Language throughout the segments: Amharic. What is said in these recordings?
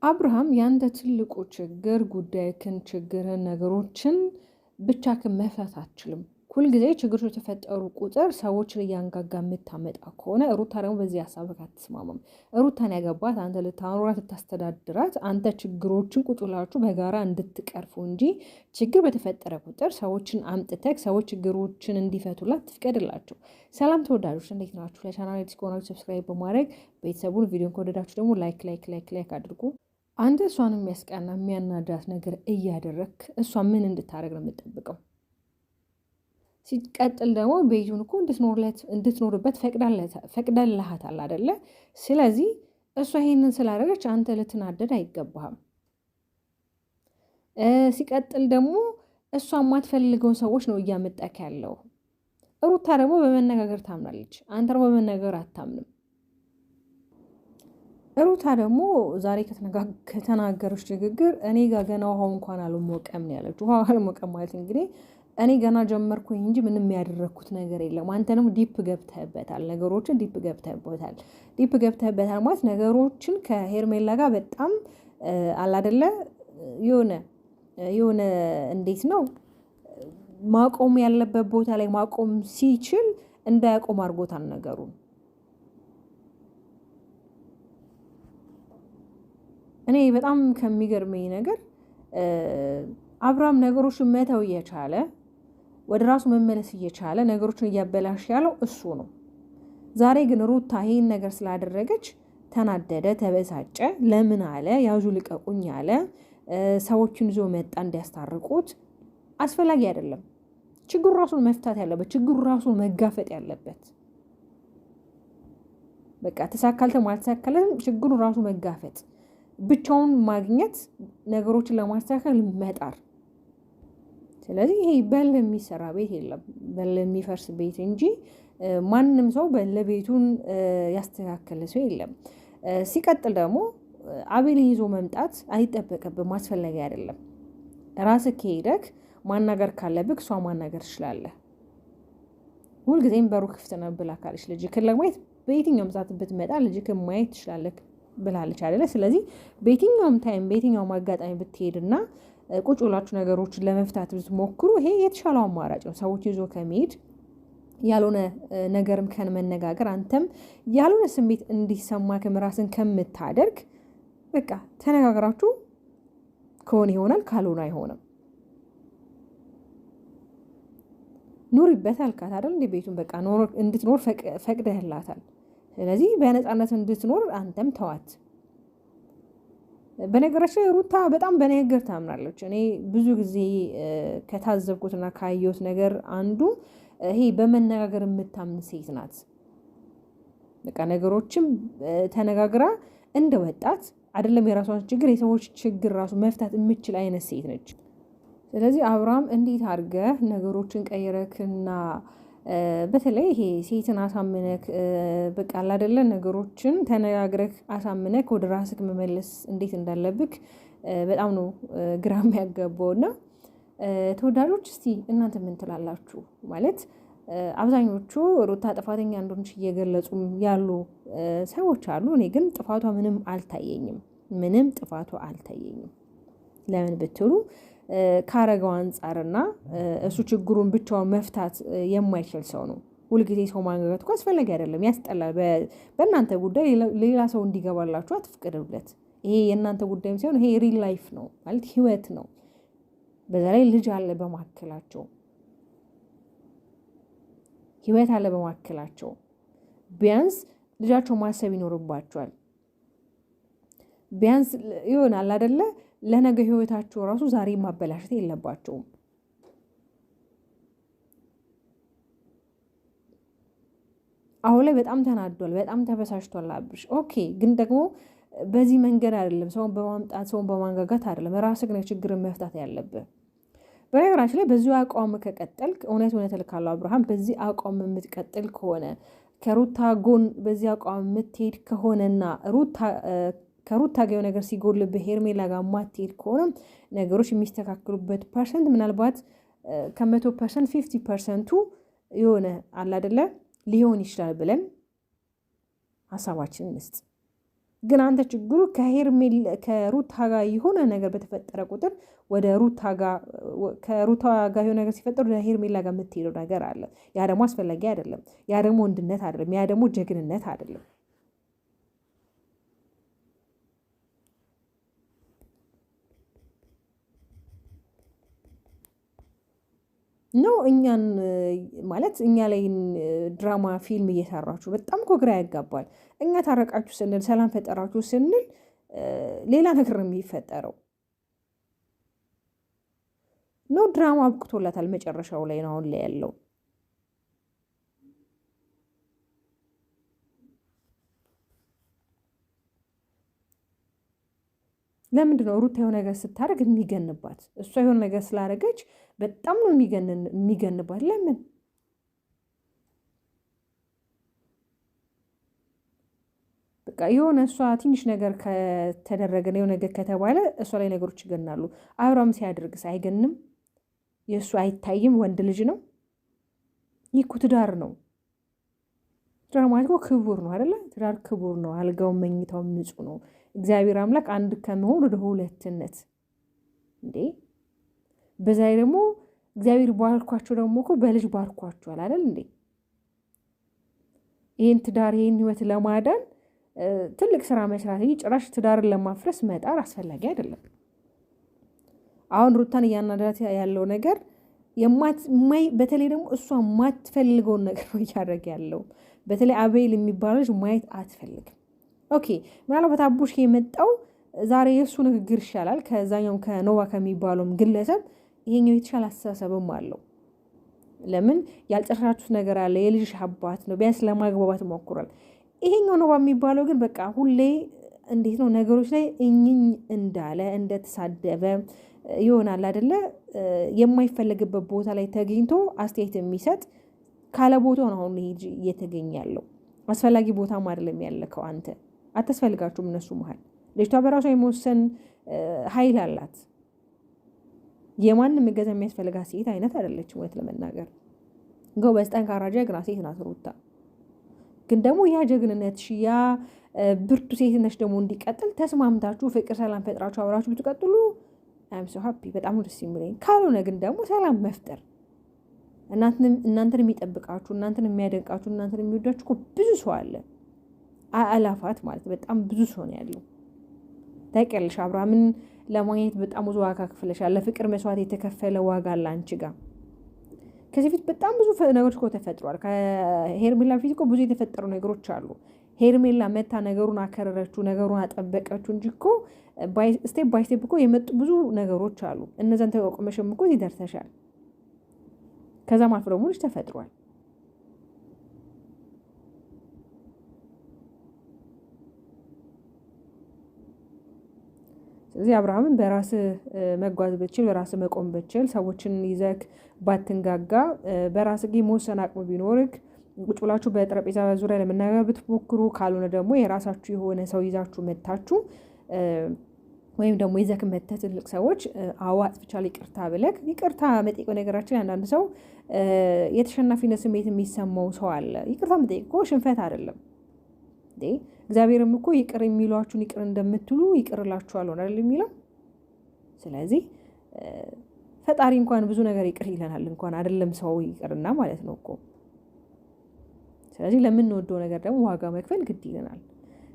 አብርሃም ያንተ ትልቁ ችግር ጉዳይክን፣ ችግርን፣ ነገሮችን ብቻክን መፍታት አትችልም። ሁልጊዜ ችግሮች የተፈጠሩ ቁጥር ሰዎችን እያንጋጋ የምታመጣ ከሆነ ሩታ ደግሞ በዚህ ሀሳብህ አትስማማም። ሩታን ያገባት አንተ ልታኖራት ልታስተዳድራት፣ አንተ ችግሮችን ቁጭ ብላችሁ በጋራ እንድትቀርፉ እንጂ ችግር በተፈጠረ ቁጥር ሰዎችን አምጥተህ ሰዎች ችግሮችን እንዲፈቱላት ትፍቀድላቸው። ሰላም ተወዳጆች፣ እንዴት ናችሁ? ለቻናል አዲስ ከሆናችሁ ሰብስክራይብ በማድረግ ቤተሰቡን፣ ቪዲዮን ከወደዳችሁ ደግሞ ላይክ አድርጉ። አንተ እሷን የሚያስቀና የሚያናዳት ነገር እያደረክ እሷ ምን እንድታደርግ ነው የምጠብቀው? ሲቀጥል ደግሞ ቤቱን እኮ እንድትኖርበት ፈቅደልሃታል አደለ? ስለዚህ እሷ ይሄንን ስላደረገች አንተ ልትናደድ አይገባህም። ሲቀጥል ደግሞ እሷ የማትፈልገውን ሰዎች ነው እያመጣክ ያለው። ሩታ ደግሞ በመነጋገር ታምናለች፣ አንተ ደግሞ በመነጋገር አታምንም። ሩታ ደግሞ ዛሬ ከተናገረች ንግግር እኔ ጋር ገና ውሃው እንኳን አልሞቀም ነው ያለችው። ውሃው አልሞቀም ማለት እንግዲህ እኔ ገና ጀመርኩኝ እንጂ ምንም ያደረግኩት ነገር የለም። አንተንም ዲፕ ገብተህበታል፣ ነገሮችን ዲፕ ገብተህበታል ማለት ነገሮችን ከሄርሜላ ጋር በጣም አላደለ የሆነ እንዴት ነው ማቆም ያለበት ቦታ ላይ ማቆም ሲችል እንዳያቆም አድርጎታል ነገሩን። እኔ በጣም ከሚገርመኝ ነገር አብርሃም ነገሮችን መተው እየቻለ ወደ ራሱ መመለስ እየቻለ ነገሮችን እያበላሽ ያለው እሱ ነው። ዛሬ ግን ሩታ ይሄን ነገር ስላደረገች ተናደደ፣ ተበሳጨ። ለምን አለ ያዙ ልቀቁኝ አለ። ሰዎችን ይዞ መጣ እንዲያስታርቁት። አስፈላጊ አይደለም። ችግሩ ራሱን መፍታት ያለበት፣ ችግሩ ራሱን መጋፈጥ ያለበት። በቃ ተሳካልተም አልተሳካለም ችግሩ ራሱ መጋፈጥ፣ ብቻውን ማግኘት፣ ነገሮችን ለማስተካከል መጣር። ስለዚህ ይሄ በል የሚሰራ ቤት የለም፣ በል የሚፈርስ ቤት እንጂ ማንም ሰው በለቤቱን ያስተካከለ ሰው የለም። ሲቀጥል ደግሞ አቤል ይዞ መምጣት አይጠበቅብም፣ አስፈላጊ አይደለም። ራስህ ከሄደክ ማናገር ካለብህ እሷ ማናገር ትችላለህ። ሁልጊዜም በሩ ክፍት ነው ብላ ካለች ልጅክን ለማየት በየትኛውም ሰዓት ብትመጣ ልጅክን ማየት ትችላለህ ብላለች አይደለ? ስለዚህ በየትኛውም ታይም በየትኛውም አጋጣሚ ብትሄድና ቁጭ ብላችሁ ነገሮችን ለመፍታት ብትሞክሩ ይሄ የተሻለው አማራጭ ነው። ሰዎች ይዞ ከመሄድ ያልሆነ ነገርም ከመነጋገር አንተም ያልሆነ ስሜት እንዲሰማ ራስን ከምታደርግ በቃ ተነጋግራችሁ ከሆነ ይሆናል፣ ካልሆነ አይሆንም። ኑሪበት አልካት አይደል? እንደ ቤቱን በቃ እንድትኖር ፈቅደህላታል። ስለዚህ በነፃነት እንድትኖር አንተም ተዋት። በነገራችን ሩታ በጣም በንግግር ታምናለች። እኔ ብዙ ጊዜ ከታዘብኩትና ካየሁት ነገር አንዱ ይሄ በመነጋገር የምታምን ሴት ናት። በቃ ነገሮችም ተነጋግራ እንደ ወጣት አይደለም የራሷን ችግር የሰዎች ችግር ራሱ መፍታት የምችል አይነት ሴት ነች። ስለዚህ አብርሃም እንዴት አድርገህ ነገሮችን ቀይረክና በተለይ ይሄ ሴትን አሳምነክ በቃ አይደለ ነገሮችን ተነጋግረክ አሳምነክ ወደ ራስክ መመለስ እንዴት እንዳለብክ በጣም ነው ግራ የሚያጋባውና ተወዳጆች፣ እስቲ እናንተ ምን ትላላችሁ? ማለት አብዛኞቹ ሩታ ጥፋተኛ እንደሆነች እየገለጹ ያሉ ሰዎች አሉ። እኔ ግን ጥፋቷ ምንም አልታየኝም። ለምን ብትሉ ካረገው አንጻርና እሱ ችግሩን ብቻውን መፍታት የማይችል ሰው ነው። ሁልጊዜ ሰው ማንገት እኮ አስፈላጊ አይደለም፣ ያስጠላል። በእናንተ ጉዳይ ሌላ ሰው እንዲገባላችሁ አትፍቅዱለት። ይሄ የእናንተ ጉዳይም ሲሆን ይሄ ሪል ላይፍ ነው ማለት ህይወት ነው። በዛ ላይ ልጅ አለ በማከላቸው፣ ህይወት አለ በማከላቸው። ቢያንስ ልጃቸው ማሰብ ይኖርባቸዋል። ቢያንስ ይሆናል አይደለ? ለነገ ህይወታቸው ራሱ ዛሬ ማበላሸት የለባቸውም። አሁን ላይ በጣም ተናዷል፣ በጣም ተበሳጭቷል አብርሽ። ኦኬ፣ ግን ደግሞ በዚህ መንገድ አይደለም፣ ሰውን በማምጣት ሰውን በማንጋጋት አይደለም። ራስህ ነው ችግርን መፍታት ያለብህ። በነገራችን ላይ በዚሁ አቋም ከቀጠልክ እውነት እልካለሁ አብርሃም፣ በዚህ አቋም የምትቀጥል ከሆነ ከሩታ ጎን በዚህ አቋም የምትሄድ ከሆነና ከሩታ ጋር ነገር ሲጎልብህ ሄርሜላ ጋር ማትሄድ ከሆነ ነገሮች የሚስተካከሉበት ፐርሰንት ምናልባት ከ100% 50%ቱ የሆነ አለ አይደለ ሊሆን ይችላል ብለን ሀሳባችንን እንስጥ። ግን አንተ ችግሩ ከሩታ ጋር የሆነ ነገር በተፈጠረ ቁጥር ወደ ሩታ ጋር ከሩታ ጋር የሆነ ነገር ሲፈጠር ወደ ሄርሜላ ጋር የምትሄደው ነገር አለ። ያ ደግሞ አስፈላጊ አይደለም። ያ ደግሞ ወንድነት አይደለም። ያ ደግሞ ጀግንነት አይደለም። ነው እኛን ማለት እኛ ላይ ድራማ ፊልም እየሰራችሁ በጣም እኮ ግራ ያጋባል። እኛ ታረቃችሁ ስንል ሰላም ፈጠራችሁ ስንል ሌላ ነገር ነው የሚፈጠረው። ነው ድራማ አብቅቶላታል። መጨረሻው ላይ ነው አሁን ላይ ያለው። ለምንድን ነው ሩታ የሆነ ነገር ስታደርግ የሚገንባት? እሷ የሆነ ነገር ስላደረገች በጣም ነው የሚገንባት። ለምን? በቃ የሆነ እሷ ትንሽ ነገር ከተደረገ የሆነ ነገር ከተባለ እሷ ላይ ነገሮች ይገናሉ። አብርሃም ሲያደርግስ አይገንም? የእሱ አይታይም? ወንድ ልጅ ነው። ይህ እኮ ትዳር ነው። ትዳር ማለት እኮ ክቡር ነው አይደለ? ትዳር ክቡር ነው። አልጋውም መኝታውም ንጹህ ነው። እግዚአብሔር አምላክ አንድ ከመሆን ወደ ሁለትነት እንዴ! በዛ ላይ ደግሞ እግዚአብሔር ባርኳቸው ደግሞ እኮ በልጅ ባርኳቸዋል አይደል እንዴ? ይህን ትዳር ይህን ህይወት ለማዳን ትልቅ ስራ መስራት እንጂ ጭራሽ ትዳርን ለማፍረስ መጣር አስፈላጊ አይደለም። አሁን ሩታን እያናዳት ያለው ነገር በተለይ ደግሞ እሷ የማትፈልገውን ነገር ነው እያደረገ ያለው። በተለይ አቤል የሚባለው ልጅ ማየት አትፈልግም። ኦኬ ምናልባት አቡሽ የመጣው ዛሬ የእሱ ንግግር ይሻላል ከዛኛውም ከኖቫ ከሚባለውም ግለሰብ ይሄኛው የተሻለ አስተሳሰብም አለው። ለምን ያልጨረሳችሁት ነገር አለ። የልጅሽ አባት ነው፣ ቢያንስ ለማግባባት ሞክሯል። ይሄኛው ኖቫ የሚባለው ግን በቃ ሁሌ እንዴት ነው ነገሮች ላይ እኝኝ እንዳለ እንደተሳደበ ይሆናል አይደለ? የማይፈለግበት ቦታ ላይ ተገኝቶ አስተያየት የሚሰጥ ካለ ቦታው ነው አሁን ይሄ እየተገኘ ያለው። አስፈላጊ ቦታም አይደለም ያለከው አንተ። አታስፈልጋችሁም እነሱ መሀል። ልጅቷ በራሷ የመወሰን ኃይል አላት። የማንም እገዛ የሚያስፈልጋት ሴት አይነት አይደለችም። እውነት ለመናገር ጎበዝ፣ ጠንካራ፣ ጀግና ሴት ናት ሩታ። ግን ደግሞ ያ ጀግንነትሽ ያ ብርቱ ሴትነሽ ደግሞ እንዲቀጥል ተስማምታችሁ ፍቅር፣ ሰላም ፈጥራችሁ አብራችሁ ብትቀጥሉ አይም ሶ ሃፒ፣ በጣም ደስ የሚለኝ። ካልሆነ ግን ደግሞ ሰላም መፍጠር እናንተን የሚጠብቃችሁ እናንተን የሚያደንቃችሁ እናንተን የሚወዳችሁ እኮ ብዙ ሰው አለ። አላፋት ማለት በጣም ብዙ ሰው ነው ያለው። ታውቂያለሽ፣ አብርሃምን ለማግኘት በጣም ብዙ ዋጋ ከፍለሻል። ለፍቅር መስዋዕት የተከፈለ ዋጋ አለ አንቺ ጋር። ከዚህ ፊት በጣም ብዙ ነገሮች እኮ ተፈጥሯል። ከሄርሜላ ፊት እኮ ብዙ የተፈጠሩ ነገሮች አሉ። ሄርሜላ መታ ነገሩን አከረረችው፣ ነገሩን አጠበቀችው እንጂ እኮ ስቴፕ ባይ ስቴፕ እኮ የመጡ ብዙ ነገሮች አሉ። እነዛን ተቋቁመሽም እኮ እዚህ ደርሰሻል። ከዛም አልፎ ደግሞ ልጅ ተፈጥሯል። ስለዚህ አብርሃምን በራስህ መጓዝ ብችል፣ በራስህ መቆም ብችል፣ ሰዎችን ይዘህ ባትንጋጋ፣ በራስህ መወሰን አቅሙ ቢኖርክ፣ ቁጭ ብላችሁ በጠረጴዛ ዙሪያ ለመነጋገር ብትሞክሩ፣ ካልሆነ ደግሞ የራሳችሁ የሆነ ሰው ይዛችሁ መታችሁ ወይም ደግሞ ይዘህ መተህ ትልቅ ሰዎች አዎ አጥፍቻለሁ ይቅርታ ብለህ ይቅርታ መጠየቅ። ነገራችን አንዳንድ ሰው የተሸናፊነት ስሜት የሚሰማው ሰው አለ። ይቅርታ መጠየቅ እኮ ሽንፈት አይደለም። እግዚአብሔርም እኮ ይቅር የሚሏችሁን ይቅር እንደምትሉ ይቅርላችኋለሁ አይደል የሚለው። ስለዚህ ፈጣሪ እንኳን ብዙ ነገር ይቅር ይለናል፣ እንኳን አይደለም ሰው ይቅርና ማለት ነው እኮ። ስለዚህ ለምንወደው ነገር ደግሞ ዋጋ መክፈል ግድ ይለናል።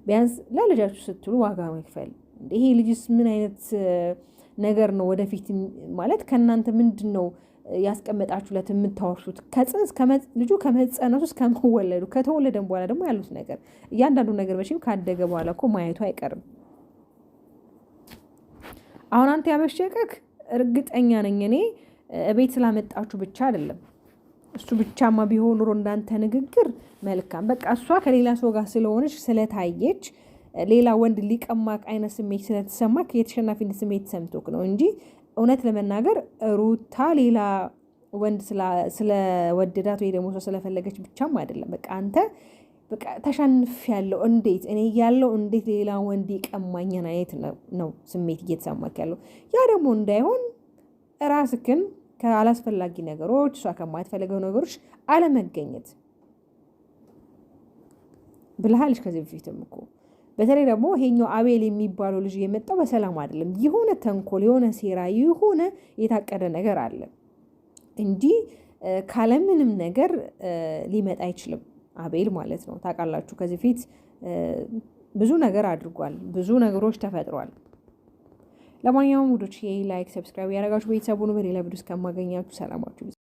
ቢያንስ ለልጃችሁ ስትሉ ዋጋ መክፈል። ይሄ ልጅስ ምን አይነት ነገር ነው ወደፊት ማለት ከእናንተ ምንድን ነው ያስቀመጣችሁለት የምታወርሱት? ልጁ ከመጸነሱ እስከመወለዱ ከተወለደም በኋላ ደግሞ ያሉት ነገር እያንዳንዱ ነገር መቼም ካደገ በኋላ እኮ ማየቱ አይቀርም። አሁን አንተ ያበሸቀክ እርግጠኛ ነኝ እኔ እቤት ስላመጣችሁ ብቻ አይደለም። እሱ ብቻማ ቢሆን ኑሮ እንዳንተ ንግግር መልካም፣ በቃ እሷ ከሌላ ሰው ጋር ስለሆነች ስለታየች ሌላ ወንድ ሊቀማቅ አይነት ስሜት ስለተሰማክ የተሸናፊነት ስሜት ሰምቶክ ነው እንጂ እውነት ለመናገር ሩታ ሌላ ወንድ ስለወደዳት ወይ ደግሞ ሰው ስለፈለገች ብቻም አይደለም። በቃ አንተ በቃ ተሸንፍ ያለው እንዴት እኔ ያለው እንዴት ሌላ ወንድ ይቀማኛን አይነት ነው ስሜት እየተሰማክ ያለው። ያ ደግሞ እንዳይሆን ራስክን ከአላስፈላጊ ነገሮች እሷ ከማትፈልገው ነገሮች አለመገኘት ብለሃልሽ ከዚህ በፊትም እኮ በተለይ ደግሞ ይሄኛው አቤል የሚባለው ልጅ የመጣው በሰላም አይደለም። የሆነ ተንኮል፣ የሆነ ሴራ፣ የሆነ የታቀደ ነገር አለ እንጂ ካለምንም ነገር ሊመጣ አይችልም አቤል ማለት ነው። ታውቃላችሁ ከዚህ ፊት ብዙ ነገር አድርጓል። ብዙ ነገሮች ተፈጥሯል። ለማንኛውም ውዶች ላይክ፣ ሰብስክራይብ ያደረጋችሁ ቤተሰቡን በሌላ ቪዲዮ እስከማገኛችሁ ሰላማችሁ